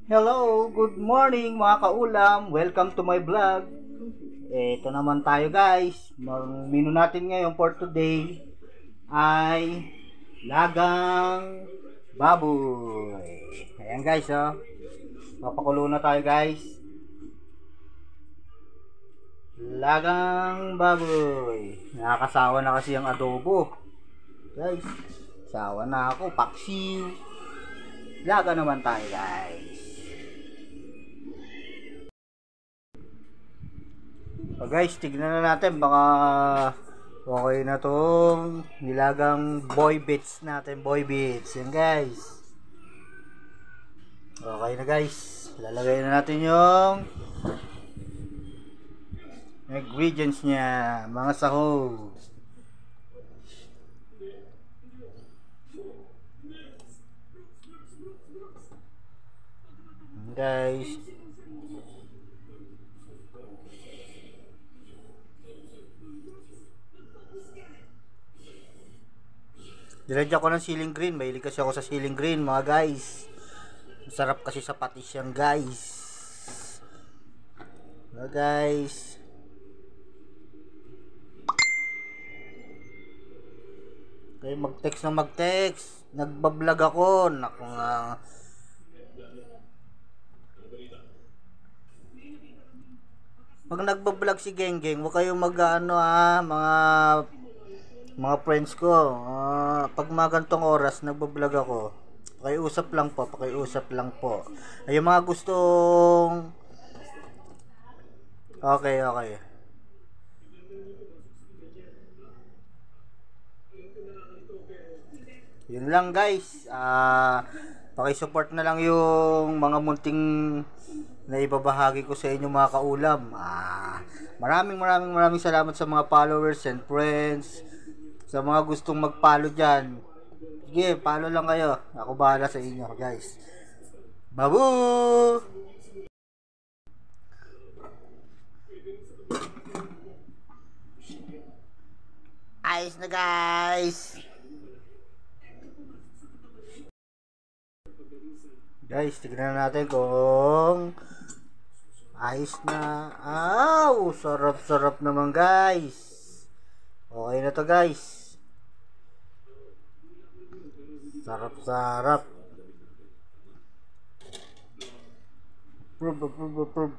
Hello, good morning mga kaulam. Welcome to my vlog. Ito naman tayo guys. Ang menu natin ngayon for today ay lagang baboy. Ayan guys, oh. Papakulo na tayo guys. Lagang baboy. Nakakasawa na kasi ang adobo. Guys, sawa na ako. Paksiw. Laga naman tayo guys. So guys, tignan na natin baka okay na tong nilagang boy bits natin, boy bits. Yan guys. Okay na guys. Lalagay na natin yung ingredients niya, mga sahog. Yan guys. Dilagyan ko ng ceiling green. Mahilig kasi ako sa ceiling green mga guys. Masarap kasi sa patis yan guys. Mga guys. Kayo mag-text na mag-text. Nagbablog ako. Naku nga. Pag nagbablog si Genggeng, huwag kayong mag-ano mga friends ko, pag mga gantong oras nagbablog ako, pakiusap lang po. Ay, yung mga gustong okay. Yun lang guys. Paki-support na lang yung mga munting na ibabahagi ko sa inyo mga kaulam. Maraming salamat sa mga followers and friends. Sa mga gustong mag-follow dyan, sige, follow lang kayo. Ako bahala sa inyo, guys. Babu! Ayos na, guys. Guys, tignan natin kung ayos na. Sarap naman, guys. Okay na to, guys. Sarap. Approve.